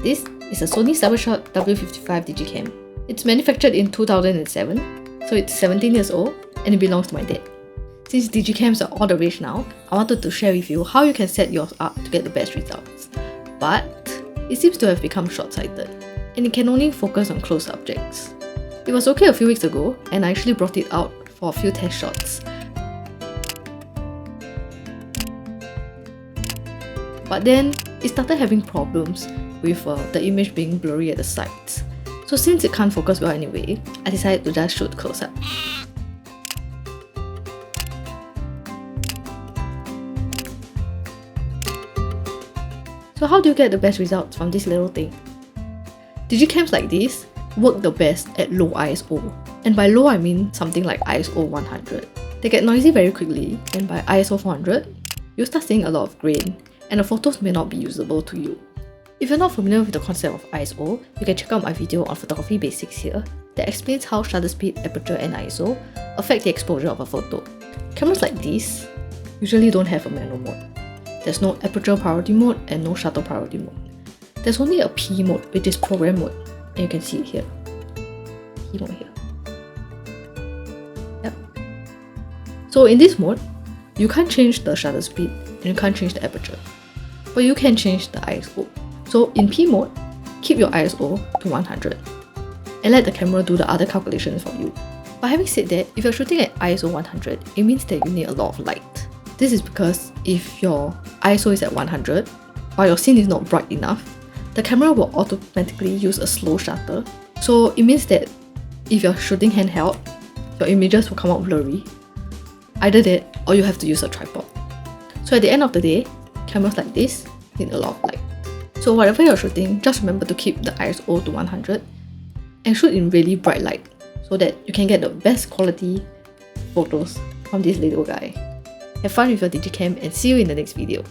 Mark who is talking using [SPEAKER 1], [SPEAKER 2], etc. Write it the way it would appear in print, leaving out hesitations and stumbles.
[SPEAKER 1] This is a Sony Cybershot W55 Digicam. It's manufactured in 2007, so it's 17 years old and it belongs to my dad. Since Digicams are all the rage now, I wanted to share with you how you can set yours up to get the best results. But it seems to have become short-sighted, and it can only focus on close subjects. It was okay a few weeks ago, and I actually brought it out for a few test shots. But then, it started having problems with the image being blurry at the sides. So since it can't focus well anyway, I decided to just shoot close-up. So how do you get the best results from this little thing? Digicams like this work the best at low ISO. And by low I mean something like ISO 100. They get noisy very quickly, and by ISO 400, you'll start seeing a lot of grain, and the photos may not be usable to you. If you're not familiar with the concept of ISO, you can check out my video on photography basics here that explains how shutter speed, aperture and ISO affect the exposure of a photo. Cameras like these usually don't have a manual mode. There's no aperture priority mode and no shutter priority mode. There's only a P mode, which is program mode, and you can see it here. P mode here. Yep. So in this mode, you can't change the shutter speed and you can't change the aperture, but you can change the ISO. So in P mode, keep your ISO to 100 and let the camera do the other calculations for you. But having said that, if you're shooting at ISO 100, it means that you need a lot of light. This is because if your ISO is at 100, while your scene is not bright enough, the camera will automatically use a slow shutter. So it means that if you're shooting handheld, your images will come out blurry. Either that, or you have to use a tripod. So at the end of the day, cameras like this need a lot of light. So whatever you're shooting, just remember to keep the ISO to 100 and shoot in really bright light so that you can get the best quality photos from this little guy. Have fun with your Digicam and see you in the next video.